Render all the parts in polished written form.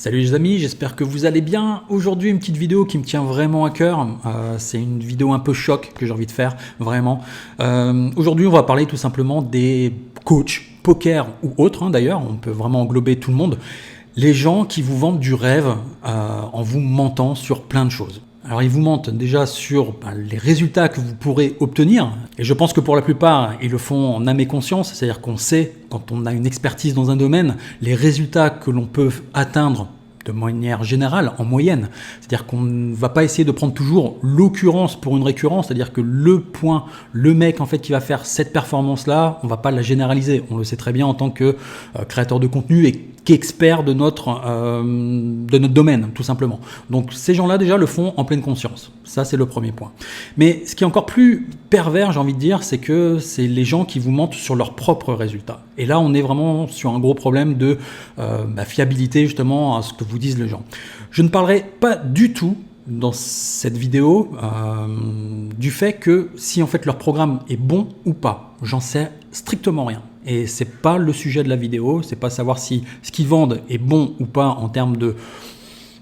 Salut les amis, j'espère que vous allez bien. Aujourd'hui, une petite vidéo qui me tient vraiment à cœur. C'est une vidéo un peu choc que j'ai envie de faire, vraiment. Aujourd'hui, on va parler tout simplement des coachs, poker ou autres, d'ailleurs. On peut vraiment englober tout le monde. Les gens qui vous vendent du rêve en vous mentant sur plein de choses. Alors ils vous mentent déjà sur les résultats que vous pourrez obtenir, et je pense que pour la plupart, ils le font en âme et conscience, c'est-à-dire qu'on sait, quand on a une expertise dans un domaine, les résultats que l'on peut atteindre de manière générale, en moyenne. C'est-à-dire qu'on ne va pas essayer de prendre toujours l'occurrence pour une récurrence, c'est-à-dire que le point, le mec en fait qui va faire cette performance-là, on ne va pas la généraliser. On le sait très bien en tant que créateur de contenu et qu'expert de notre domaine, tout simplement. Donc ces gens-là déjà le font en pleine conscience. Ça, c'est le premier point. Mais ce qui est encore plus pervers, j'ai envie de dire, c'est que c'est les gens qui vous mentent sur leurs propres résultats. Et là, on est vraiment sur un gros problème de fiabilité, justement, à ce que vous disent les gens. Je ne parlerai pas du tout dans cette vidéo du fait que si en fait leur programme est bon ou pas. J'en sais strictement rien. Et c'est pas le sujet de la vidéo, c'est pas savoir si ce qu'ils vendent est bon ou pas en termes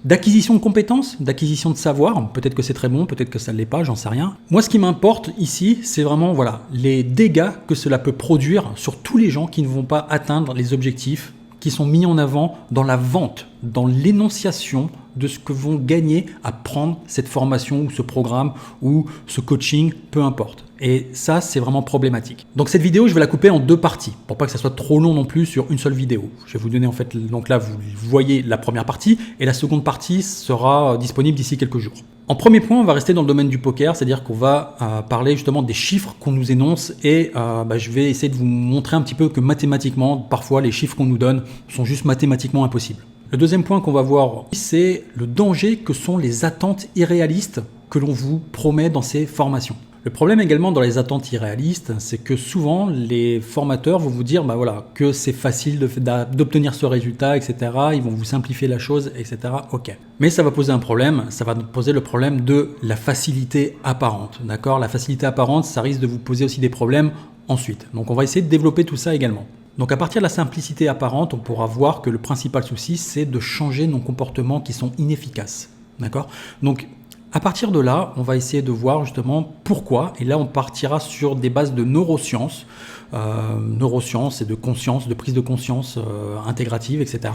d'acquisition de compétences, d'acquisition de savoir. Peut-être que c'est très bon, peut-être que ça ne l'est pas, j'en sais rien. Moi, ce qui m'importe ici, c'est vraiment les dégâts que cela peut produire sur tous les gens qui ne vont pas atteindre les objectifs qui sont mis en avant dans la vente, dans l'énonciation de ce que vont gagner à prendre cette formation ou ce programme ou ce coaching, peu importe. Et ça, c'est vraiment problématique. Donc cette vidéo, je vais la couper en deux parties pour pas que ça soit trop long non plus sur une seule vidéo. Je vais vous donner en fait, donc là, vous voyez la première partie et la seconde partie sera disponible d'ici quelques jours. En premier point, on va rester dans le domaine du poker, c'est-à-dire qu'on va parler justement des chiffres qu'on nous énonce et je vais essayer de vous montrer un petit peu que mathématiquement, parfois, les chiffres qu'on nous donne sont juste mathématiquement impossibles. Le deuxième point qu'on va voir, c'est le danger que sont les attentes irréalistes que l'on vous promet dans ces formations. Le problème également dans les attentes irréalistes, c'est que souvent les formateurs vont vous dire que c'est facile d'obtenir ce résultat, etc. Ils vont vous simplifier la chose, etc. Ok. Mais ça va poser un problème, ça va poser le problème de la facilité apparente. D'accord ? La facilité apparente, ça risque de vous poser aussi des problèmes ensuite. Donc on va essayer de développer tout ça également. Donc à partir de la simplicité apparente, on pourra voir que le principal souci, c'est de changer nos comportements qui sont inefficaces. D'accord ? Donc à partir de là, on va essayer de voir justement pourquoi, et là on partira sur des bases de neurosciences et de conscience, de prise de conscience intégrative, etc.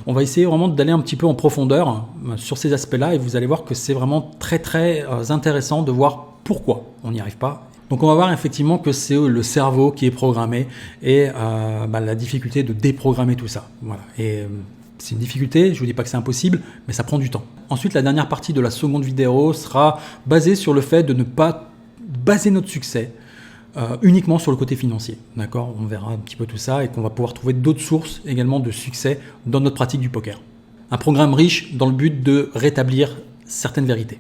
On va essayer vraiment d'aller un petit peu en profondeur sur ces aspects-là, et vous allez voir que c'est vraiment très très intéressant de voir pourquoi on n'y arrive pas. Donc on va voir effectivement que c'est le cerveau qui est programmé et la difficulté de déprogrammer tout ça. Voilà. Et c'est une difficulté, je ne vous dis pas que c'est impossible, mais ça prend du temps. Ensuite, la dernière partie de la seconde vidéo sera basée sur le fait de ne pas baser notre succès uniquement sur le côté financier. D'accord ? On verra un petit peu tout ça et qu'on va pouvoir trouver d'autres sources également de succès dans notre pratique du poker. Un programme riche dans le but de rétablir certaines vérités.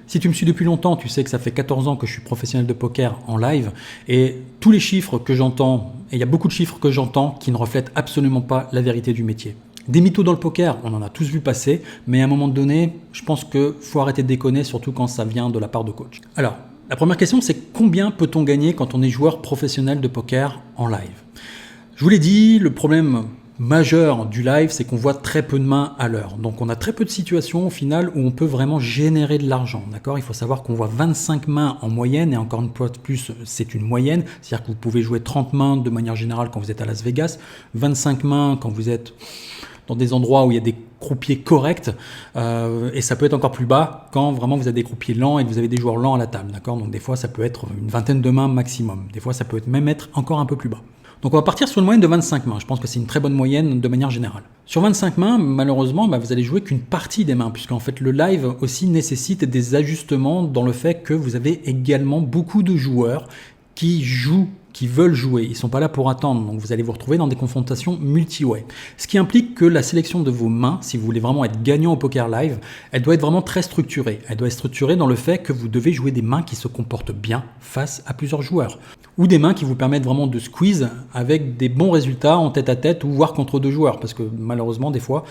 Si tu me suis depuis longtemps, tu sais que ça fait 14 ans que je suis professionnel de poker en live et tous les chiffres que j'entends, et il y a beaucoup de chiffres que j'entends qui ne reflètent absolument pas la vérité du métier. Des mythos dans le poker, on en a tous vu passer, mais à un moment donné, je pense qu'il faut arrêter de déconner, surtout quand ça vient de la part de coach. Alors, la première question, c'est combien peut-on gagner quand on est joueur professionnel de poker en live ? Je vous l'ai dit, le problème majeur du live, c'est qu'on voit très peu de mains à l'heure. Donc on a très peu de situations au final où on peut vraiment générer de l'argent. D'accord ? Il faut savoir qu'on voit 25 mains en moyenne, et encore une fois de plus, c'est une moyenne. C'est-à-dire que vous pouvez jouer 30 mains de manière générale quand vous êtes à Las Vegas, 25 mains quand vous êtes dans des endroits où il y a des croupiers corrects, et ça peut être encore plus bas quand vraiment vous avez des croupiers lents et que vous avez des joueurs lents à la table. D'accord ? Donc des fois ça peut être une vingtaine de mains maximum. Des fois ça peut même être encore un peu plus bas. Donc on va partir sur une moyenne de 25 mains. Je pense que c'est une très bonne moyenne de manière générale. Sur 25 mains, malheureusement, vous allez jouer qu'une partie des mains, puisqu'en fait le live aussi nécessite des ajustements dans le fait que vous avez également beaucoup de joueurs qui jouent, qui veulent jouer. Ils ne sont pas là pour attendre, donc vous allez vous retrouver dans des confrontations multi-way. Ce qui implique que la sélection de vos mains, si vous voulez vraiment être gagnant au poker live, elle doit être vraiment très structurée. Elle doit être structurée dans le fait que vous devez jouer des mains qui se comportent bien face à plusieurs joueurs. Ou des mains qui vous permettent vraiment de squeeze avec des bons résultats en tête-à-tête ou voire contre deux joueurs. Parce que malheureusement, des fois,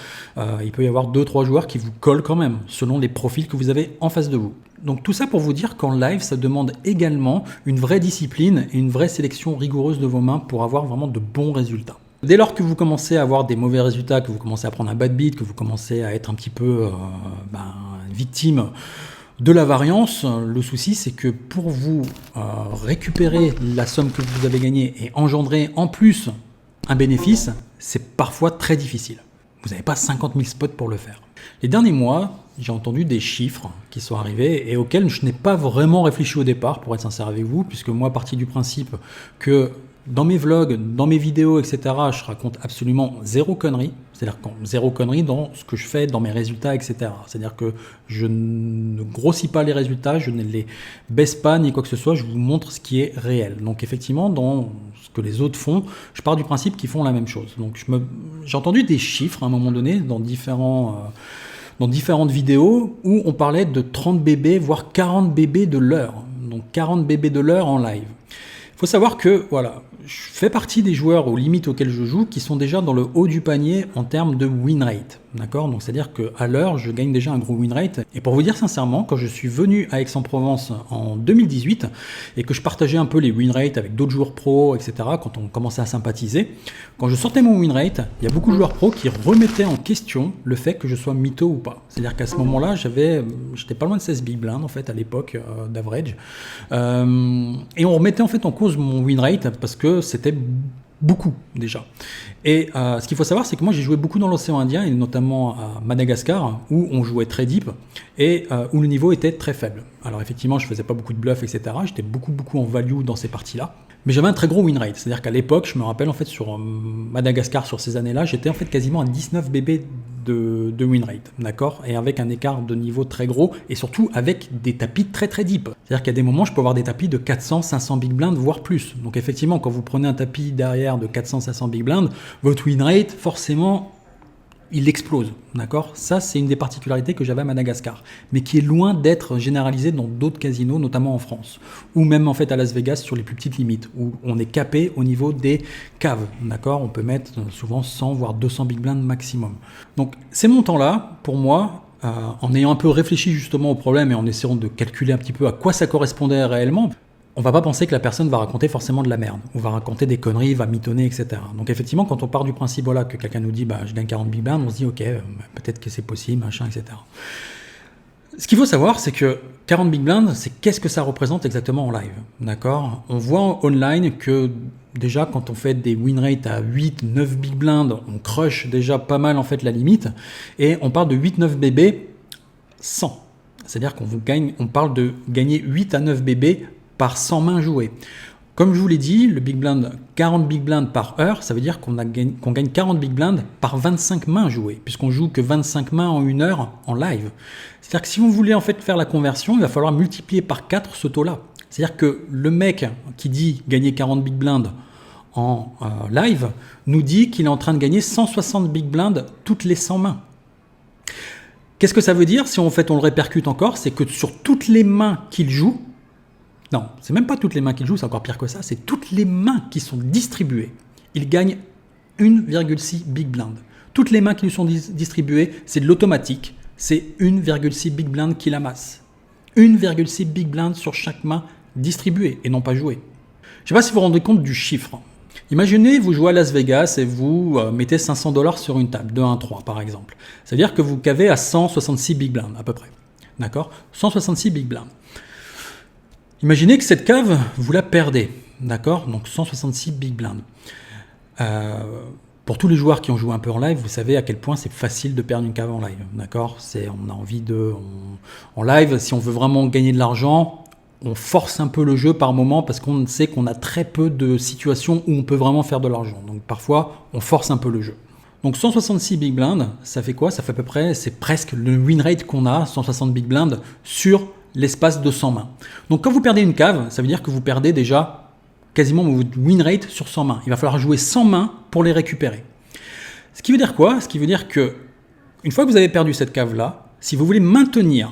il peut y avoir 2-3 joueurs qui vous collent quand même, selon les profils que vous avez en face de vous. Donc tout ça pour vous dire qu'en live, ça demande également une vraie discipline et une vraie sélection rigoureuse de vos mains pour avoir vraiment de bons résultats. Dès lors que vous commencez à avoir des mauvais résultats, que vous commencez à prendre un bad beat, que vous commencez à être un petit peu victime de la variance, le souci c'est que pour vous récupérer la somme que vous avez gagnée et engendrer en plus un bénéfice, c'est parfois très difficile. Vous n'avez pas 50 000 spots pour le faire. Les derniers mois, j'ai entendu des chiffres qui sont arrivés et auxquels je n'ai pas vraiment réfléchi au départ, pour être sincère avec vous, puisque moi, parti du principe que dans mes vlogs, dans mes vidéos, etc., je raconte absolument zéro connerie. C'est-à-dire zéro connerie dans ce que je fais, dans mes résultats, etc. C'est-à-dire que je ne grossis pas les résultats, je ne les baisse pas ni quoi que ce soit, je vous montre ce qui est réel. Donc effectivement, dans ce que les autres font, je pars du principe qu'ils font la même chose. Donc j'ai entendu des chiffres à un moment donné dans différentes vidéos où on parlait de 30 bébés, voire 40 bébés de l'heure. Donc 40 bébés de l'heure en live. Il faut savoir que, voilà, je fais partie des joueurs aux limites auxquelles je joue qui sont déjà dans le haut du panier en termes de win rate. D'accord? Donc c'est-à-dire qu'à l'heure, je gagne déjà un gros win rate. Et pour vous dire sincèrement, quand je suis venu à Aix-en-Provence en 2018 et que je partageais un peu les win rates avec d'autres joueurs pro, etc., quand on commençait à sympathiser, quand je sortais mon win rate, il y a beaucoup de joueurs pro qui remettaient en question le fait que je sois mytho ou pas. C'est-à-dire qu'à ce moment-là, j'étais pas loin de 16 big blind en fait à l'époque d'average. Et on remettait en fait en cause mon win rate parce que c'était beaucoup déjà. Et ce qu'il faut savoir, c'est que moi j'ai joué beaucoup dans l'océan Indien et notamment à Madagascar où on jouait très deep et où le niveau était très faible. Alors effectivement, je faisais pas beaucoup de bluff, etc. J'étais beaucoup en value dans ces parties-là. Mais j'avais un très gros win rate, c'est-à-dire qu'à l'époque, je me rappelle en fait sur Madagascar, sur ces années-là, j'étais en fait quasiment à 19 BB de win rate, d'accord, et avec un écart de niveau très gros et surtout avec des tapis très deep. C'est-à-dire qu'à des moments, je peux avoir des tapis de 400, 500 big blind, voire plus. Donc effectivement, quand vous prenez un tapis derrière de 400, 500 big blind, votre win rate, forcément, il explose, d'accord? Ça, c'est une des particularités que j'avais à Madagascar, mais qui est loin d'être généralisée dans d'autres casinos, notamment en France, ou même en fait à Las Vegas sur les plus petites limites, où on est capé au niveau des caves, d'accord? On peut mettre souvent 100 voire 200 big blind maximum. Donc ces montants-là, pour moi, en ayant un peu réfléchi justement au problème et en essayant de calculer un petit peu à quoi ça correspondait réellement, on va pas penser que la personne va raconter forcément de la merde, ou va raconter des conneries, va mitonner, etc. Donc effectivement, quand on part du principe voilà, que quelqu'un nous dit je gagne 40 big blind, on se dit ok, peut-être que c'est possible, machin, etc. Ce qu'il faut savoir, c'est que 40 big blind, c'est qu'est-ce que ça représente exactement en live, d'accord? On voit online que déjà quand on fait des win rates à 8, 9 big blind, on crush déjà pas mal en fait la limite, et on parle de 8-9 BB 100. C'est-à-dire on parle de gagner 8 à 9 BB par 100 mains jouées. Comme je vous l'ai dit, le big blind, 40 big blind par heure, ça veut dire qu'on gagne 40 big blind par 25 mains jouées, puisqu'on joue que 25 mains en une heure en live. C'est-à-dire que si vous voulez en fait faire la conversion, il va falloir multiplier par 4 ce taux-là. C'est-à-dire que le mec qui dit gagner 40 big blind en live nous dit qu'il est en train de gagner 160 big blind toutes les 100 mains. Qu'est-ce que ça veut dire si en fait on le répercute encore? C'est que sur toutes les mains qu'il joue, non, c'est même pas toutes les mains qu'il joue, c'est encore pire que ça, c'est toutes les mains qui sont distribuées. Il gagne 1,6 big blind. Toutes les mains qui lui sont distribuées, c'est de l'automatique, c'est 1,6 big blind qu'il amasse. 1,6 big blind sur chaque main distribuée et non pas jouée. Je ne sais pas si vous vous rendez compte du chiffre. Imaginez, vous jouez à Las Vegas et vous mettez 500 $ sur une table, de 1-3 par exemple. Ça veut dire que vous cavez à 166 big blind à peu près. D'accord? 166 big blind. Imaginez que cette cave, vous la perdez, d'accord? Donc 166 big blind. Pour tous les joueurs qui ont joué un peu en live, vous savez à quel point c'est facile de perdre une cave en live, d'accord? On a envie en live, si on veut vraiment gagner de l'argent, on force un peu le jeu par moment parce qu'on sait qu'on a très peu de situations où on peut vraiment faire de l'argent. Donc parfois, on force un peu le jeu. Donc 166 big blind, ça fait quoi? Ça fait à peu près, c'est presque le win rate qu'on a, 160 big blind sur l'espace de 100 mains. Donc quand vous perdez une cave, ça veut dire que vous perdez déjà quasiment votre win rate sur 100 mains. Il va falloir jouer 100 mains pour les récupérer. Ce qui veut dire quoi? Ce qui veut dire que une fois que vous avez perdu cette cave-là, si vous voulez maintenir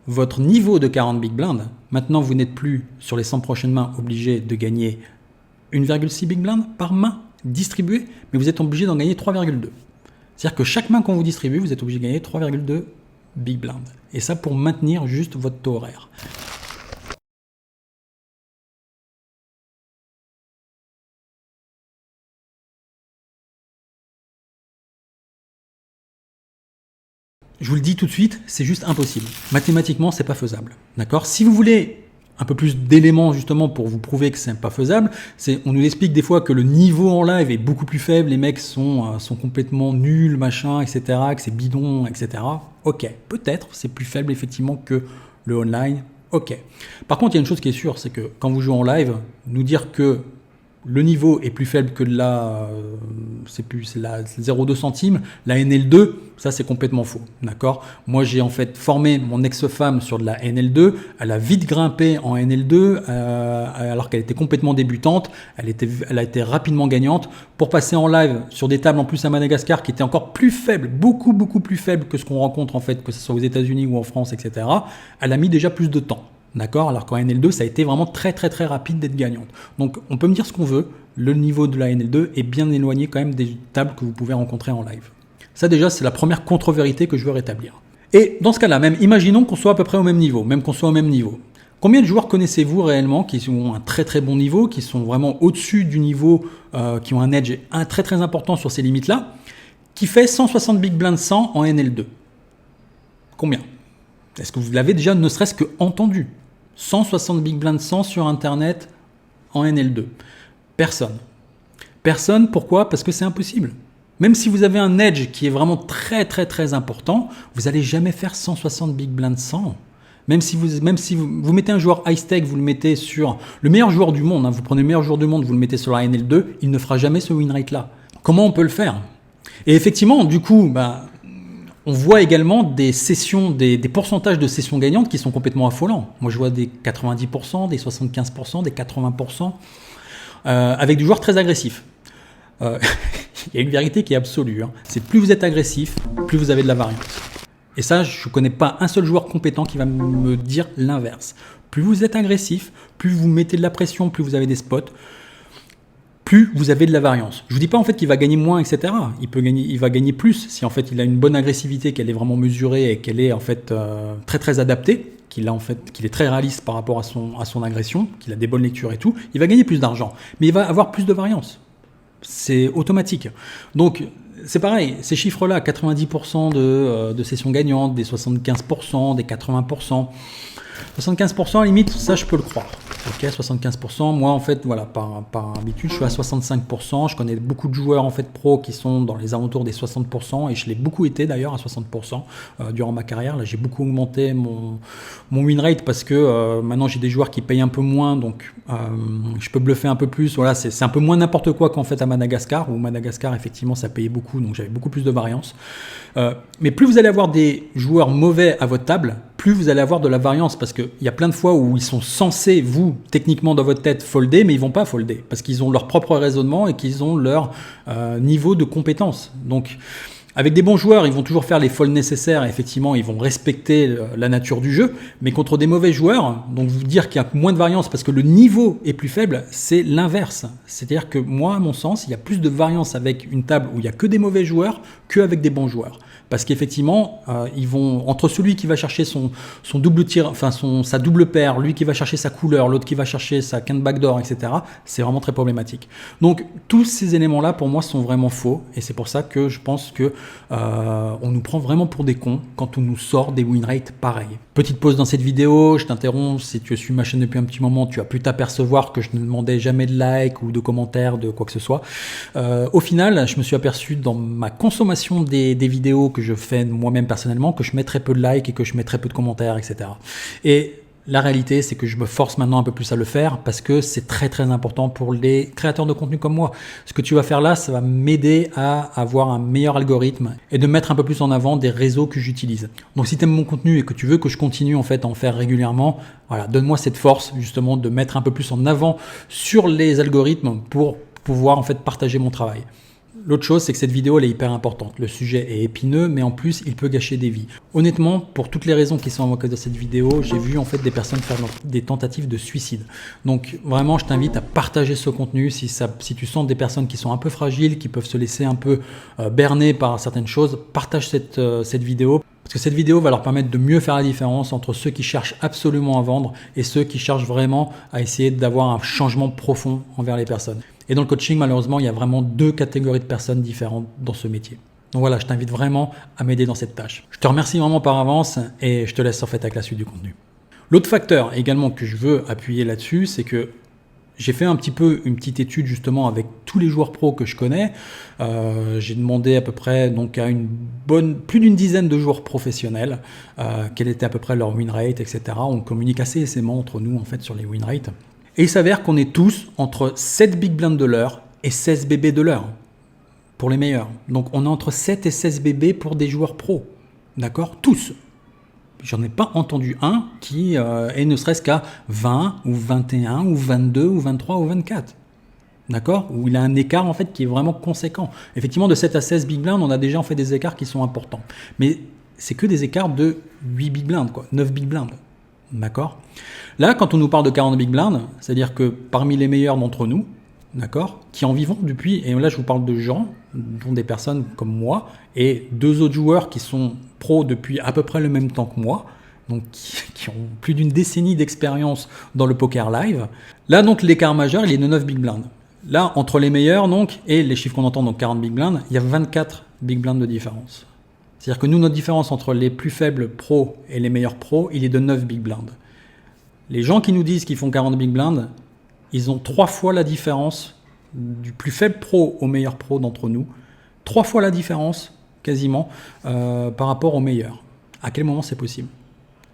votre niveau de 40 big blind, maintenant vous n'êtes plus sur les 100 prochaines mains obligé de gagner 1,6 big blind par main distribuée, mais vous êtes obligé d'en gagner 3,2. C'est-à-dire que chaque main qu'on vous distribue, vous êtes obligé de gagner 3,2 big blind. Et ça pour maintenir juste votre taux horaire. je vous le dis tout de suite, c'est juste impossible. Mathématiquement, c'est pas faisable. D'accord? Si vous voulez un peu plus d'éléments justement pour vous prouver que c'est pas faisable, on nous explique des fois que le niveau en live est beaucoup plus faible, les mecs sont complètement nuls, machin, etc., que c'est bidon, etc. Ok, peut-être c'est plus faible effectivement que le online. Ok. Par contre, il y a une chose qui est sûre, c'est que quand vous jouez en live, nous dire que le niveau est plus faible que la 0,2 centimes, la NL2, ça c'est complètement faux, d'accord? Moi j'ai en fait formé mon ex-femme sur de la NL2, elle a vite grimpé en NL2 alors qu'elle était complètement débutante, elle a été rapidement gagnante pour passer en live sur des tables en plus à Madagascar qui étaient encore plus faibles, beaucoup plus faibles que ce qu'on rencontre en fait, que ce soit aux États-Unis ou en France, etc. Elle a mis déjà plus de temps. D'accord? Alors qu'en NL2, ça a été vraiment très rapide d'être gagnante. Donc on peut me dire ce qu'on veut, le niveau de la NL2 est bien éloigné quand même des tables que vous pouvez rencontrer en live. Ça déjà, c'est la première contre-vérité que je veux rétablir. Et dans ce cas-là, même imaginons qu'on soit à peu près au même niveau, Combien de joueurs connaissez-vous réellement qui ont un très bon niveau, qui sont vraiment au-dessus du niveau, qui ont un edge très important sur ces limites-là, qui fait 160 big blind 100 en NL2? Combien? Est-ce que vous l'avez déjà ne serait-ce que entendu? 160 big blind 100 sur internet en NL2. Personne. Personne, pourquoi? Parce que c'est impossible. Même si vous avez un edge qui est vraiment très important, vous n'allez jamais faire 160 big blind 100. Même si vous mettez un joueur high stake, vous le mettez sur le meilleur joueur du monde, vous prenez le meilleur joueur du monde, vous le mettez sur la NL2, il ne fera jamais ce win rate là. Comment on peut le faire? Et effectivement, du coup, on voit également des sessions, des pourcentages de sessions gagnantes qui sont complètement affolants. Moi, je vois des 90%, des 75%, des 80%, avec des joueurs très agressifs. Il y a une vérité qui est absolue. C'est plus vous êtes agressif, plus vous avez de la variance. Et ça, je ne connais pas un seul joueur compétent qui va me dire l'inverse. Plus vous êtes agressif, plus vous mettez de la pression, plus vous avez des spots, plus vous avez de la variance. Je vous dis pas en fait qu'il va gagner moins, etc. Il va gagner plus si en fait il a une bonne agressivité, qu'elle est vraiment mesurée et qu'elle est en fait très adaptée, qu'il est très réaliste par rapport à son agression, qu'il a des bonnes lectures et tout. Il va gagner plus d'argent, mais il va avoir plus de variance. C'est automatique. Donc c'est pareil, ces chiffres-là, 90% de sessions gagnantes, des 75%, des 80%. 75% à la limite, ça je peux le croire. Ok, 75%. Moi en fait, voilà, par habitude, je suis à 65%. Je connais beaucoup de joueurs en fait pro qui sont dans les alentours des 60% et je l'ai beaucoup été d'ailleurs à 60% durant ma carrière. Là, j'ai beaucoup augmenté mon win rate parce que maintenant j'ai des joueurs qui payent un peu moins, donc je peux bluffer un peu plus. Voilà, c'est un peu moins n'importe quoi qu'en fait à Madagascar, où Madagascar effectivement ça payait beaucoup, donc j'avais beaucoup plus de variance. Mais plus vous allez avoir des joueurs mauvais à votre table, plus vous allez avoir de la variance, parce qu'il y a plein de fois où ils sont censés, vous, techniquement dans votre tête, folder, mais ils vont pas folder, parce qu'ils ont leur propre raisonnement et qu'ils ont leur niveau de compétence. Donc, avec des bons joueurs, ils vont toujours faire les folds nécessaires, et effectivement, ils vont respecter la nature du jeu, mais contre des mauvais joueurs, donc vous dire qu'il y a moins de variance parce que le niveau est plus faible, c'est l'inverse. C'est-à-dire que moi, à mon sens, il y a plus de variance avec une table où il y a que des mauvais joueurs qu'avec des bons joueurs. Parce qu'effectivement, ils vont entre celui qui va chercher son double tir, enfin sa double paire, lui qui va chercher sa couleur, l'autre qui va chercher sa quinte backdoor, etc. C'est vraiment très problématique. Donc tous ces éléments-là, pour moi, sont vraiment faux, et c'est pour ça que je pense que on nous prend vraiment pour des cons quand on nous sort des win rates pareils. Petite pause dans cette vidéo, je t'interromps. Si tu suis ma chaîne depuis un petit moment, tu as pu t'apercevoir que je ne demandais jamais de like ou de commentaires, de quoi que ce soit. Au final, je me suis aperçu dans ma consommation des vidéos que je fais moi-même personnellement, que je mets très peu de likes et que je mets très peu de commentaires, etc. Et la réalité, c'est que je me force maintenant un peu plus à le faire parce que c'est très important pour les créateurs de contenu comme moi. Ce que tu vas faire là, ça va m'aider à avoir un meilleur algorithme et de mettre un peu plus en avant des réseaux que j'utilise. Donc si tu aimes mon contenu et que tu veux que je continue en fait à en faire régulièrement, voilà, donne-moi cette force justement de mettre un peu plus en avant sur les algorithmes pour pouvoir en fait partager mon travail. L'autre chose, c'est que cette vidéo, elle est hyper importante. Le sujet est épineux, mais en plus, il peut gâcher des vies. Honnêtement, pour toutes les raisons qui sont invoquées dans cette vidéo, j'ai vu en fait des personnes faire des tentatives de suicide. Donc vraiment, je t'invite à partager ce contenu si tu sens des personnes qui sont un peu fragiles, qui peuvent se laisser un peu berner par certaines choses. Partage cette vidéo. Parce que cette vidéo va leur permettre de mieux faire la différence entre ceux qui cherchent absolument à vendre et ceux qui cherchent vraiment à essayer d'avoir un changement profond envers les personnes. Et dans le coaching, malheureusement, il y a vraiment deux catégories de personnes différentes dans ce métier. Donc voilà, je t'invite vraiment à m'aider dans cette tâche. Je te remercie vraiment par avance et je te laisse en fait avec la suite du contenu. L'autre facteur également que je veux appuyer là-dessus, c'est que j'ai fait un petit peu une petite étude justement avec tous les joueurs pros que je connais. J'ai demandé à peu près donc à plus d'une dizaine de joueurs professionnels quel était à peu près leur win rate, etc. On communique assez aisément entre nous en fait sur les win rates. Et il s'avère qu'on est tous entre 7 big blinds de l'heure et 16 BB de l'heure pour les meilleurs. Donc on est entre 7 et 16 BB pour des joueurs pros. D'accord? Tous. J'en ai pas entendu un qui est ne serait-ce qu'à 20 ou 21 ou 22 ou 23 ou 24. D'accord? Où il a un écart en fait qui est vraiment conséquent. Effectivement, de 7 à 16 big blinds, on a déjà en fait des écarts qui sont importants. Mais c'est que des écarts de 8 big blinds, quoi, 9 big blinds. D'accord? Là, quand on nous parle de 40 big blinds, c'est-à-dire que parmi les meilleurs d'entre nous, d'accord, qui en vivons depuis, et là je vous parle de gens, dont des personnes comme moi, et 2 autres joueurs qui sont pros depuis à peu près le même temps que moi, donc qui ont plus d'une décennie d'expérience dans le poker live. Là donc l'écart majeur il est de 9 big blinds. Là entre les meilleurs donc et les chiffres qu'on entend donc 40 big blinds, il y a 24 big blinds de différence. C'est-à-dire que nous notre différence entre les plus faibles pros et les meilleurs pros, il est de 9 big blinds. Les gens qui nous disent qu'ils font 40 big blinds, ils ont 3 fois la différence du plus faible pro au meilleur pro d'entre nous. 3 fois la différence, quasiment, par rapport au meilleur. À quel moment c'est possible?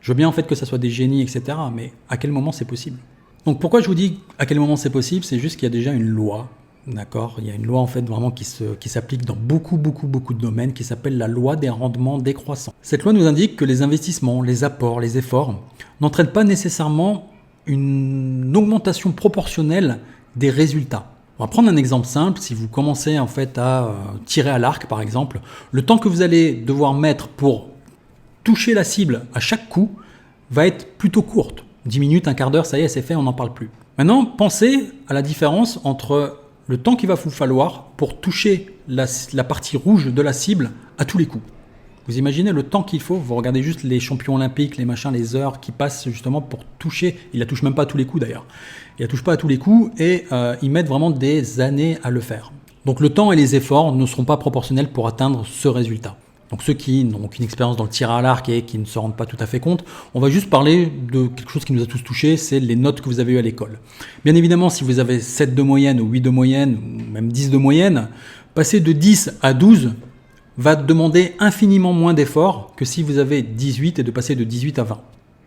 Je veux bien en fait que ça soit des génies, etc. Mais à quel moment c'est possible? Donc pourquoi je vous dis à quel moment c'est possible? C'est juste qu'il y a déjà une loi. D'accord? Il y a une loi en fait vraiment qui s'applique dans beaucoup de domaines qui s'appelle la loi des rendements décroissants. Cette loi nous indique que les investissements, les apports, les efforts n'entraînent pas nécessairement une augmentation proportionnelle des résultats. On va prendre un exemple simple. Si vous commencez en fait à tirer à l'arc par exemple, le temps que vous allez devoir mettre pour toucher la cible à chaque coup va être plutôt courte. 10 minutes, un quart d'heure, ça y est, c'est fait, on n'en parle plus. Maintenant, pensez à la différence entre le temps qu'il va vous falloir pour toucher la partie rouge de la cible à tous les coups. Vous imaginez le temps qu'il faut? Vous regardez juste les champions olympiques, les machins, les heures qui passent justement pour toucher. Ils la touchent même pas à tous les coups d'ailleurs. Ils la touchent pas à tous les coups et ils mettent vraiment des années à le faire. Donc le temps et les efforts ne seront pas proportionnels pour atteindre ce résultat. Donc ceux qui n'ont aucune expérience dans le tir à l'arc et qui ne se rendent pas tout à fait compte, on va juste parler de quelque chose qui nous a tous touchés, c'est les notes que vous avez eues à l'école. Bien évidemment, si vous avez 7 de moyenne ou 8 de moyenne, ou même 10 de moyenne, passer de 10 à 12 va demander infiniment moins d'efforts que si vous avez 18 et de passer de 18 à 20.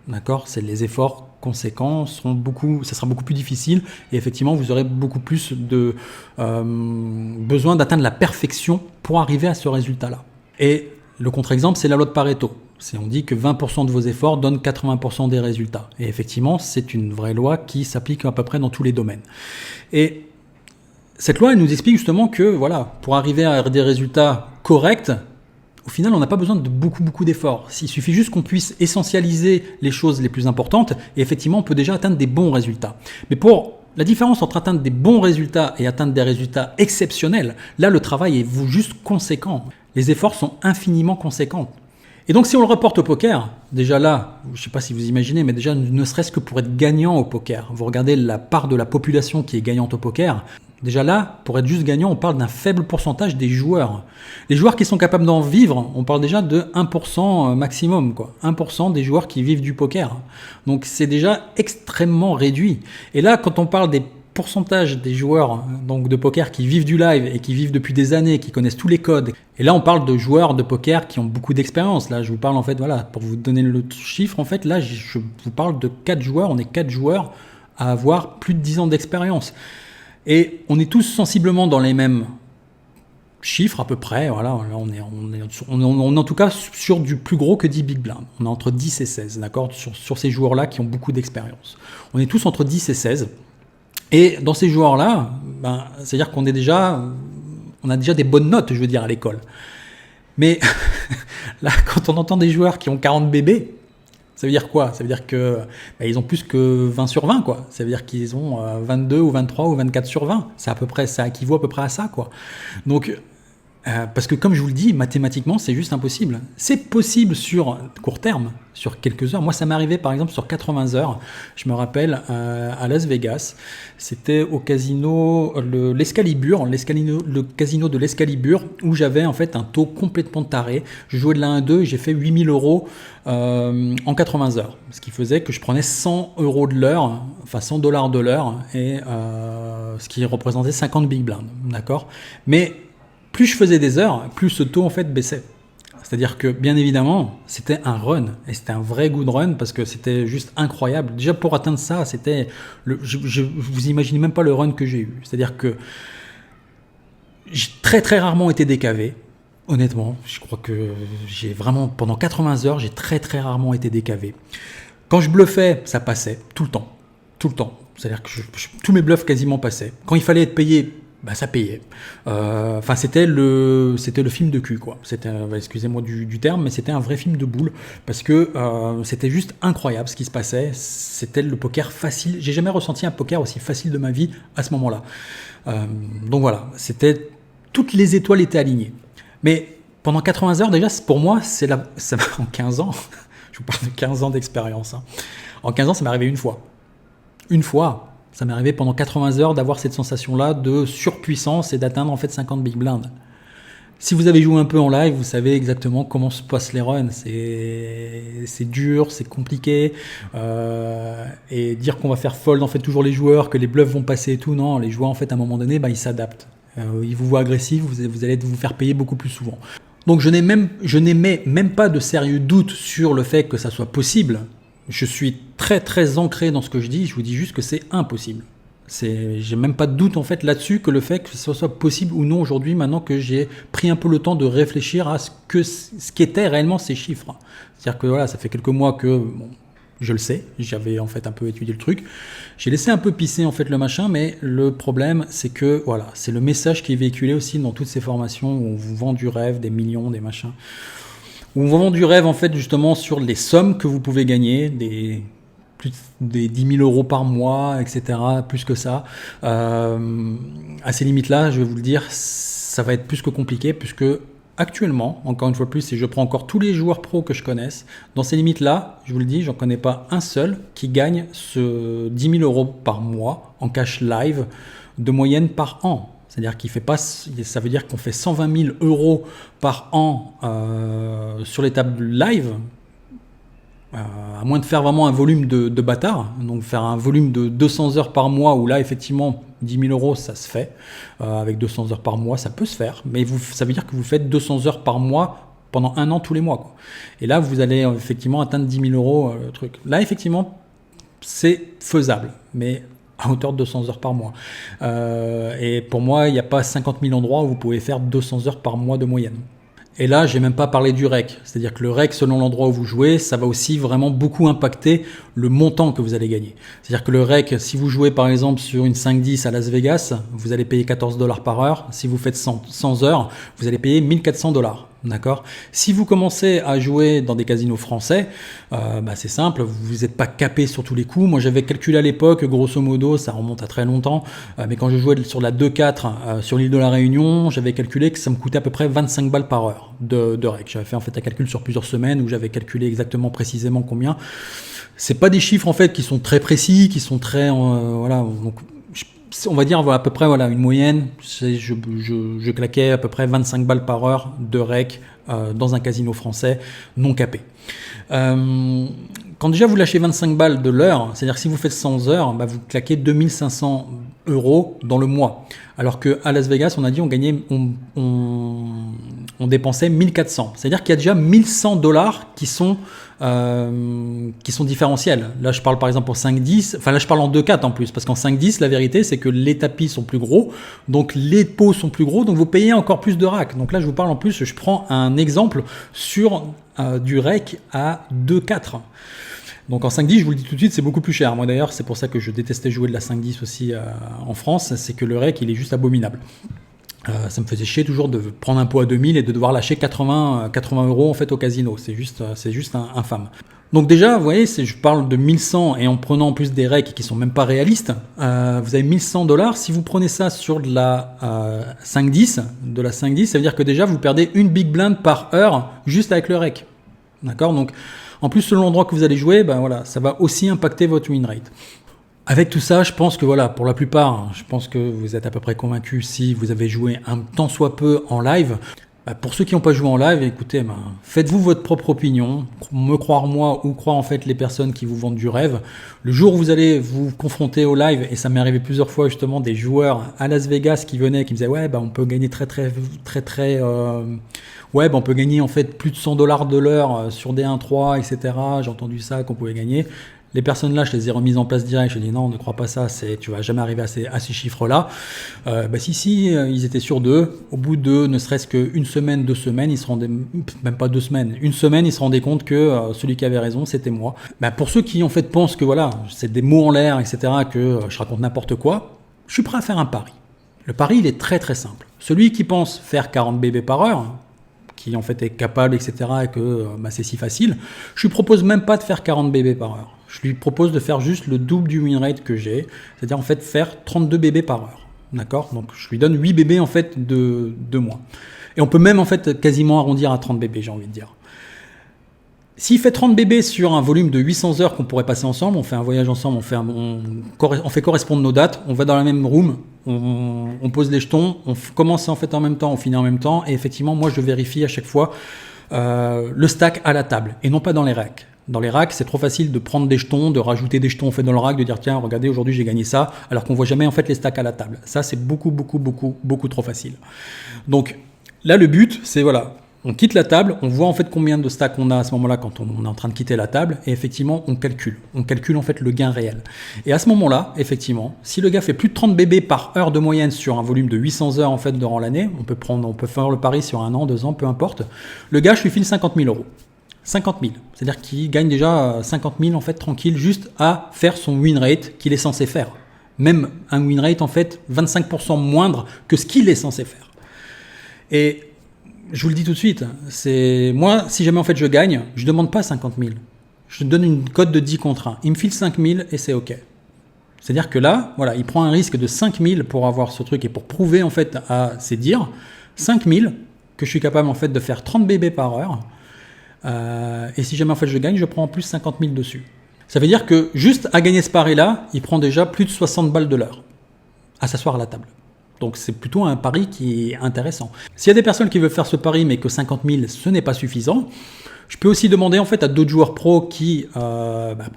D'accord? C'est les efforts conséquents, ça sera beaucoup plus difficile et effectivement vous aurez beaucoup plus de besoin d'atteindre la perfection pour arriver à ce résultat-là. Et le contre-exemple, c'est la loi de Pareto. On dit que 20% de vos efforts donnent 80% des résultats. Et effectivement, c'est une vraie loi qui s'applique à peu près dans tous les domaines. Et cette loi, elle nous explique justement que voilà, pour arriver à des résultats corrects, au final, on n'a pas besoin de beaucoup d'efforts. Il suffit juste qu'on puisse essentialiser les choses les plus importantes et effectivement, on peut déjà atteindre des bons résultats. Mais pour la différence entre atteindre des bons résultats et atteindre des résultats exceptionnels, là, le travail est juste conséquent. Les efforts sont infiniment conséquents. Et donc, si on le reporte au poker, déjà là, je ne sais pas si vous imaginez, mais déjà, ne serait-ce que pour être gagnant au poker, vous regardez la part de la population qui est gagnante au poker, déjà là, pour être juste gagnant, on parle d'un faible pourcentage des joueurs. Les joueurs qui sont capables d'en vivre, on parle déjà de 1% maximum, quoi. 1% des joueurs qui vivent du poker. Donc, c'est déjà extrêmement réduit. Et là, quand on parle des pourcentage des joueurs donc de poker qui vivent du live et qui vivent depuis des années, qui connaissent tous les codes. Et là, on parle de joueurs de poker qui ont beaucoup d'expérience. Là, je vous parle en fait, voilà, pour vous donner le chiffre, en fait, là, je vous parle de 4 joueurs. On est 4 joueurs à avoir plus de 10 ans d'expérience. Et on est tous sensiblement dans les mêmes chiffres à peu près. Voilà, là, on est en tout cas sur du plus gros que 10 big blinds. On est entre 10 et 16, d'accord, sur ces joueurs-là qui ont beaucoup d'expérience. On est tous entre 10 et 16. Et dans ces joueurs-là, c'est-à-dire qu'on a déjà des bonnes notes, je veux dire, à l'école. Mais là, quand on entend des joueurs qui ont 40 bébés, ça veut dire quoi? Ça veut dire que ils ont plus que 20 sur 20, quoi. Ça veut dire qu'ils ont 22 ou 23 ou 24 sur 20. Ça équivaut à peu près à ça, quoi. Donc, Parce que comme je vous le dis, mathématiquement, c'est juste impossible. C'est possible sur court terme, sur quelques heures. Moi, ça m'est arrivé par exemple sur 80 heures. Je me rappelle à Las Vegas, c'était au casino l'Excalibur, le casino de l'Excalibur, où j'avais en fait un taux complètement taré. Je jouais de la 1-2 et j'ai fait 8000 euros en 80 heures. Ce qui faisait que je prenais 100 euros de l'heure, enfin 100 dollars de l'heure, et ce qui représentait 50 big blinds. D'accord ? Mais plus je faisais des heures, plus ce taux en fait baissait. C'est-à-dire que bien évidemment, c'était un run, et c'était un vrai good run parce que c'était juste incroyable. Déjà pour atteindre ça, c'était je vous imaginez même pas le run que j'ai eu. C'est-à-dire que j'ai très très rarement été décavé. Honnêtement, je crois que j'ai vraiment pendant 80 heures, j'ai très très rarement été décavé. Quand je bluffais, ça passait tout le temps, tout le temps. C'est-à-dire que tous mes bluffs quasiment passaient. Quand il fallait être payé, bah ça payait. Enfin, c'était le film de cul, quoi. C'était, excusez-moi du terme, mais c'était un vrai film de boule parce que c'était juste incroyable ce qui se passait. C'était le poker facile. J'ai jamais ressenti un poker aussi facile de ma vie à ce moment-là. Donc voilà, c'était toutes les étoiles étaient alignées. Mais pendant 80 heures, déjà, pour moi, ça en 15 ans. Je vous parle de 15 ans d'expérience. Hein. En 15 ans, ça m'est arrivé une fois. Une fois. Ça m'est arrivé pendant 80 heures d'avoir cette sensation-là de surpuissance et d'atteindre en fait 50 big blinds. Si vous avez joué un peu en live, vous savez exactement comment se passent les runs. C'est dur, c'est compliqué. Et dire qu'on va faire fold en fait toujours les joueurs, que les bluffs vont passer et tout, non. Les joueurs en fait à un moment donné, bah, ils s'adaptent. Ils vous voient agressif, vous allez vous faire payer beaucoup plus souvent. Donc je n'émets même pas de sérieux doutes sur le fait que ça soit possible. Je suis très très ancré dans ce que je dis, je vous dis juste que c'est impossible. J'ai même pas de doute en fait là-dessus que le fait que ce soit possible ou non aujourd'hui, maintenant que j'ai pris un peu le temps de réfléchir à ce qu'étaient réellement ces chiffres. C'est-à-dire que voilà, ça fait quelques mois que bon, je le sais, j'avais en fait un peu étudié le truc. J'ai laissé un peu pisser en fait le machin, mais le problème c'est que voilà, c'est le message qui est véhiculé aussi dans toutes ces formations où on vous vend du rêve, des millions, des machins. Où on vous vend du rêve en fait justement sur les sommes que vous pouvez gagner, des 10 000 euros par mois, etc. Plus que ça. À ces limites-là, je vais vous le dire, ça va être plus que compliqué puisque actuellement, encore une fois plus, et je prends encore tous les joueurs pros que je connaisse, dans ces limites-là, je vous le dis, j'en connais pas un seul qui gagne ce 10 000 euros par mois en cash live de moyenne par an. C'est-à-dire qu'il fait pas, ça veut dire qu'on fait 120 000 euros par an sur les tables live, à moins de faire vraiment un volume de bâtard, donc faire un volume de 200 heures par mois, où là effectivement 10 000 euros ça se fait, avec 200 heures par mois ça peut se faire, mais ça veut dire que vous faites 200 heures par mois pendant un an tous les mois, quoi. Et là vous allez effectivement atteindre 10 000 euros le truc. Là effectivement c'est faisable, mais à hauteur de 200 heures par mois. Et pour moi, il n'y a pas 50 000 endroits où vous pouvez faire 200 heures par mois de moyenne. Et là, j'ai même pas parlé du REC. C'est-à-dire que le REC, selon l'endroit où vous jouez, ça va aussi vraiment beaucoup impacter le montant que vous allez gagner. C'est-à-dire que le REC, si vous jouez par exemple sur une 5-10 à Las Vegas, vous allez payer 14 $ par heure. Si vous faites 100 heures, vous allez payer 1400 $. D'accord ? Si vous commencez à jouer dans des casinos français, c'est simple, vous n'êtes pas capé sur tous les coups. Moi, j'avais calculé à l'époque, grosso modo, ça remonte à très longtemps, mais quand je jouais sur la 2-4 sur l'île de la Réunion, j'avais calculé que ça me coûtait à peu près 25 balles par heure de rec. J'avais fait en fait un calcul sur plusieurs semaines où j'avais calculé exactement précisément combien. C'est pas des chiffres en fait qui sont très précis, qui sont très voilà. Donc, on va dire à peu près voilà une moyenne. Je claquais à peu près 25 balles par heure de rec dans un casino français non capé. Quand déjà vous lâchez 25 balles de l'heure, c'est-à-dire que si vous faites 100 heures, vous claquez 2500 euros dans le mois. Alors qu'à Las Vegas, on a dit on dépensait 1400. C'est-à-dire qu'il y a déjà 1100 $ qui sont différentiels. Là, je parle par exemple pour 5-10. Enfin, là, je parle en 2-4 en plus. Parce qu'en 5-10, la vérité, c'est que les tapis sont plus gros. Donc, les pots sont plus gros. Donc, vous payez encore plus de rack. Donc là, je vous parle en plus, je prends un exemple sur du rec à 2-4. Donc en 5-10, je vous le dis tout de suite, c'est beaucoup plus cher. Moi d'ailleurs, c'est pour ça que je détestais jouer de la 5-10 aussi en France, c'est que le rec, il est juste abominable. Ça me faisait chier toujours de prendre un pot à 2000 et de devoir lâcher 80 € en fait au casino. C'est juste infâme. Donc déjà, vous voyez, je parle de 1100 et en prenant en plus des recs qui sont même pas réalistes, vous avez 1100 $. Si vous prenez ça sur de la 5-10, ça veut dire que déjà vous perdez une big blind par heure juste avec le rec. D'accord? Donc en plus, selon l'endroit que vous allez jouer, ben voilà, ça va aussi impacter votre win rate. Avec tout ça, je pense que voilà, pour la plupart, je pense que vous êtes à peu près convaincus si vous avez joué un tant soit peu en live. Bah pour ceux qui n'ont pas joué en live, écoutez, faites-vous votre propre opinion, me croire moi ou croire en fait les personnes qui vous vendent du rêve. Le jour où vous allez vous confronter au live, et ça m'est arrivé plusieurs fois justement, des joueurs à Las Vegas qui venaient, qui me disaient ouais bah on peut gagner ouais bah on peut gagner en fait plus de 100 $ de l'heure sur des 1-3, etc. J'ai entendu ça qu'on pouvait gagner. Les personnes là, je les ai remises en place direct. Je dis non, ne crois pas ça, tu vas jamais arriver à ces chiffres-là. Si, ils étaient sûrs d'eux. Au bout de ne serait-ce qu'une semaine, 2 semaines, ils se rendaient, même pas 2 semaines, une semaine, ils se rendaient compte que celui qui avait raison, c'était moi. Pour ceux qui en fait pensent que voilà, c'est des mots en l'air, etc., que je raconte n'importe quoi, je suis prêt à faire un pari. Le pari, il est très très simple. Celui qui pense faire 40 bébés par heure, qui en fait est capable, etc., et que c'est si facile, je lui propose même pas de faire 40 bébés par heure. Je lui propose de faire juste le double du win rate que j'ai, c'est-à-dire en fait faire 32 bébés par heure. D'accord? Donc je lui donne 8 bébés en fait de mois. Et on peut même en fait quasiment arrondir à 30 bébés, j'ai envie de dire. S'il fait 30 bébés sur un volume de 800 heures qu'on pourrait passer ensemble, on fait un voyage ensemble, on fait correspondre nos dates, on va dans la même room, on pose les jetons, on commence en fait en même temps, on finit en même temps, et effectivement moi je vérifie à chaque fois le stack à la table et non pas dans les racks. Dans les racks, c'est trop facile de prendre des jetons, de rajouter des jetons en fait dans le rack, de dire tiens, regardez, aujourd'hui j'ai gagné ça, alors qu'on voit jamais en fait les stacks à la table. Ça, c'est beaucoup trop facile. Donc là, le but, c'est voilà, on quitte la table, on voit en fait combien de stacks on a à ce moment-là quand on est en train de quitter la table, et effectivement, on calcule en fait le gain réel. Et à ce moment-là, effectivement, si le gars fait plus de 30 bébés par heure de moyenne sur un volume de 800 heures en fait durant l'année, on peut faire le pari sur 1 an, 2 ans, peu importe. Le gars, je lui file 50 000 €. 50 000, c'est-à-dire qu'il gagne déjà 50 000 en fait tranquille juste à faire son win rate qu'il est censé faire. Même un win rate en fait 25% moindre que ce qu'il est censé faire. Et je vous le dis tout de suite, c'est moi si jamais en fait je gagne, je demande pas 50 000. Je donne une cote de 10 contre 1. Il me file 5 000 et c'est ok. C'est-à-dire que là, voilà, il prend un risque de 5 000 pour avoir ce truc et pour prouver en fait à ses dires 5 000 que je suis capable en fait de faire 30 bébés par heure. Et si jamais en fait je gagne, je prends en plus 50 000 dessus. Ça veut dire que juste à gagner ce pari-là, il prend déjà plus de 60 balles de l'heure à s'asseoir à la table. Donc c'est plutôt un pari qui est intéressant. S'il y a des personnes qui veulent faire ce pari mais que 50 000 ce n'est pas suffisant, je peux aussi demander en fait à d'autres joueurs pros qui,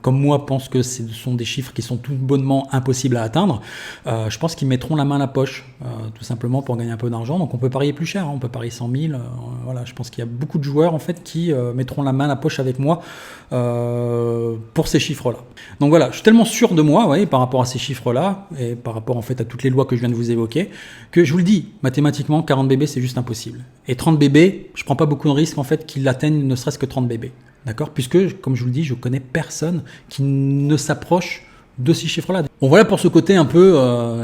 comme moi, pensent que ce sont des chiffres qui sont tout bonnement impossibles à atteindre. Je pense qu'ils mettront la main à la poche, tout simplement pour gagner un peu d'argent. Donc on peut parier plus cher, on peut parier 100 000. Voilà, je pense qu'il y a beaucoup de joueurs en fait qui mettront la main à la poche avec moi pour ces chiffres-là. Donc voilà, je suis tellement sûr de moi, par rapport à ces chiffres-là et par rapport en fait à toutes les lois que je viens de vous évoquer, que je vous le dis, mathématiquement, 40 bébés c'est juste impossible. Et 30 bébés, je prends pas beaucoup de risques en fait qu'ils l'atteignent ne serait-ce que 30 bébés. D'accord? Puisque, comme je vous le dis, je connais personne qui ne s'approche de ces chiffres-là. Bon, voilà pour ce côté un peu,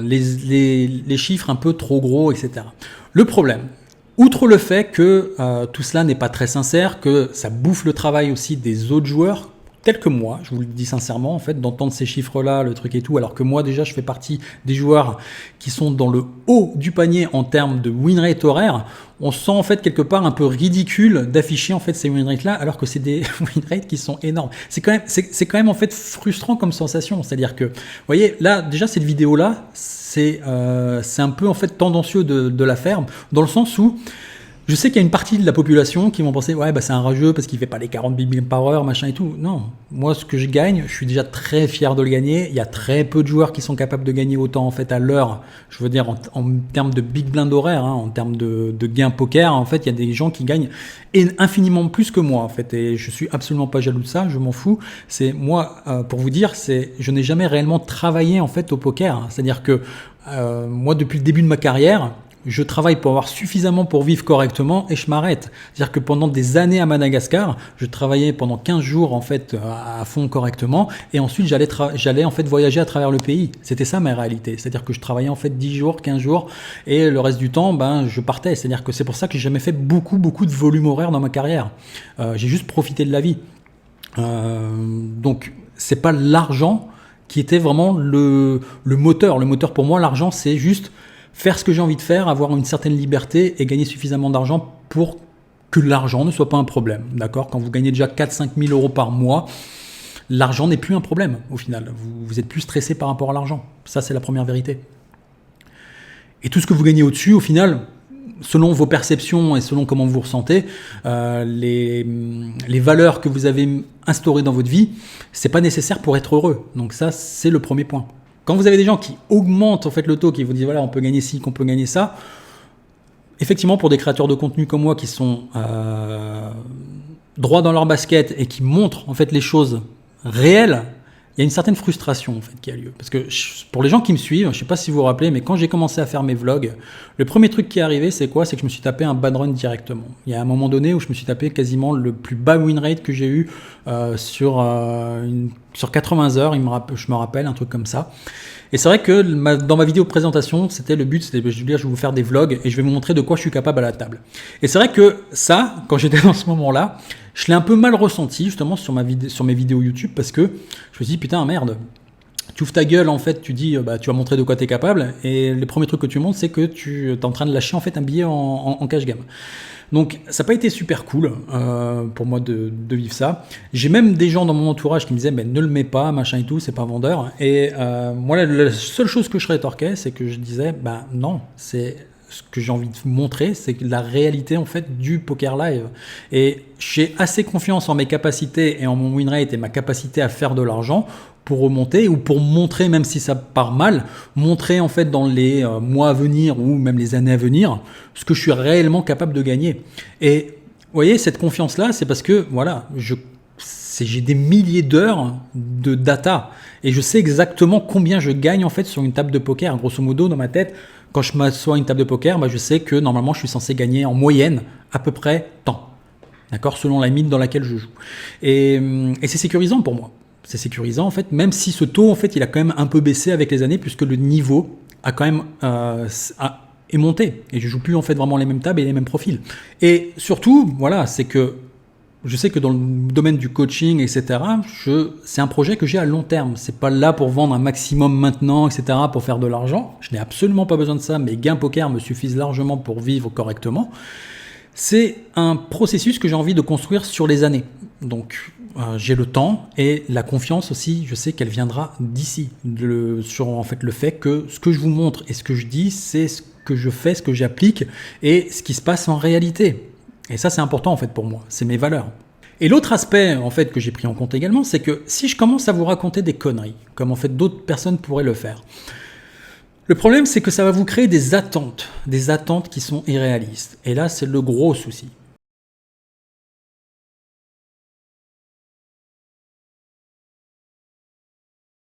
les chiffres un peu trop gros, etc. Le problème, outre le fait que tout cela n'est pas très sincère, que ça bouffe le travail aussi des autres joueurs, tels que moi, je vous le dis sincèrement, en fait, d'entendre ces chiffres-là, le truc et tout, alors que moi, déjà, je fais partie des joueurs qui sont dans le haut du panier en termes de win rate horaire, on se sent en fait quelque part un peu ridicule d'afficher en fait ces win rates-là, alors que c'est des win rates qui sont énormes. C'est quand même en fait frustrant comme sensation, c'est-à-dire que, vous voyez, là, déjà, cette vidéo-là, c'est un peu en fait tendancieux de la faire, dans le sens où je sais qu'il y a une partie de la population qui vont penser ouais c'est un rageux parce qu'il fait pas les 40 bébés par heure machin et tout. Non, moi ce que je gagne, je suis déjà très fier de le gagner. Il y a très peu de joueurs qui sont capables de gagner autant en fait à l'heure. Je veux dire en termes de big blind horaire, en termes de gains poker, en fait il y a des gens qui gagnent infiniment plus que moi en fait. Et je suis absolument pas jaloux de ça, je m'en fous. C'est moi pour vous dire, je n'ai jamais réellement travaillé en fait au poker. C'est-à-dire que moi depuis le début de ma carrière, je travaille pour avoir suffisamment pour vivre correctement et je m'arrête. C'est-à-dire que pendant des années à Madagascar, je travaillais pendant 15 jours en fait à fond correctement et ensuite j'allais en fait voyager à travers le pays. C'était ça ma réalité. C'est-à-dire que je travaillais en fait 10 jours, 15 jours et le reste du temps, je partais. C'est-à-dire que c'est pour ça que j'ai jamais fait beaucoup de volume horaire dans ma carrière. J'ai juste profité de la vie. Donc c'est pas l'argent qui était vraiment le moteur. Le moteur pour moi, l'argent, c'est juste faire ce que j'ai envie de faire, avoir une certaine liberté et gagner suffisamment d'argent pour que l'argent ne soit pas un problème. D'accord ? Quand vous gagnez déjà 4-5 000 euros par mois, l'argent n'est plus un problème au final. Vous êtes plus stressé par rapport à l'argent. Ça, c'est la première vérité. Et tout ce que vous gagnez au-dessus, au final, selon vos perceptions et selon comment vous vous ressentez, les valeurs que vous avez instaurées dans votre vie, c'est pas nécessaire pour être heureux. Donc ça, c'est le premier point. Quand vous avez des gens qui augmentent en fait le taux, qui vous disent voilà, on peut gagner ci, qu'on peut gagner ça, effectivement, pour des créateurs de contenu comme moi qui sont droits dans leur basket et qui montrent en fait les choses réelles, il y a une certaine frustration en fait qui a lieu. Parce que pour les gens qui me suivent, je ne sais pas si vous vous rappelez, mais quand j'ai commencé à faire mes vlogs, le premier truc qui est arrivé, c'est quoi ? C'est que je me suis tapé un bad run directement. Il y a un moment donné où je me suis tapé quasiment le plus bas win rate que j'ai eu sur 80 heures, je me rappelle, un truc comme ça. Et c'est vrai que dans ma vidéo de présentation, le but, c'était de dire, je vais vous faire des vlogs et je vais vous montrer de quoi je suis capable à la table. Et c'est vrai que ça, quand j'étais dans ce moment-là, je l'ai un peu mal ressenti justement sur mes vidéos YouTube parce que je me suis dit putain merde, tu ouvres ta gueule en fait, tu dis tu vas montrer de quoi tu es capable et les premiers trucs que tu montres c'est que tu es en train de lâcher en fait un billet en cash game. Donc ça n'a pas été super cool pour moi de vivre ça. J'ai même des gens dans mon entourage qui me disaient ne le mets pas, machin et tout, c'est pas vendeur. Et moi la seule chose que je rétorquais c'est que je disais non, c'est ce que j'ai envie de vous montrer, c'est la réalité en fait du poker live. Et j'ai assez confiance en mes capacités et en mon win rate et ma capacité à faire de l'argent pour remonter ou pour montrer, même si ça part mal, montrer en fait dans les mois à venir ou même les années à venir ce que je suis réellement capable de gagner. Et vous voyez, cette confiance-là, c'est parce que voilà, j'ai des milliers d'heures de data et je sais exactement combien je gagne en fait sur une table de poker. Grosso modo, dans ma tête, quand je m'assois à une table de poker, je sais que normalement je suis censé gagner en moyenne à peu près tant, d'accord, selon la mine dans laquelle je joue. Et c'est sécurisant pour moi. C'est sécurisant en fait, même si ce taux en fait il a quand même un peu baissé avec les années puisque le niveau a quand même est monté et je joue plus en fait vraiment les mêmes tables et les mêmes profils. Et surtout, voilà, c'est que je sais que dans le domaine du coaching, etc., c'est un projet que j'ai à long terme. C'est pas là pour vendre un maximum maintenant, etc., pour faire de l'argent. Je n'ai absolument pas besoin de ça. Mes gains poker me suffisent largement pour vivre correctement. C'est un processus que j'ai envie de construire sur les années. Donc, j'ai le temps et la confiance aussi, je sais qu'elle viendra d'ici. Sur en fait le fait que ce que je vous montre et ce que je dis, c'est ce que je fais, ce que j'applique et ce qui se passe en réalité. Et ça, c'est important en fait pour moi, c'est mes valeurs. Et l'autre aspect en fait que j'ai pris en compte également, c'est que si je commence à vous raconter des conneries, comme en fait d'autres personnes pourraient le faire, le problème c'est que ça va vous créer des attentes qui sont irréalistes. Et là, c'est le gros souci.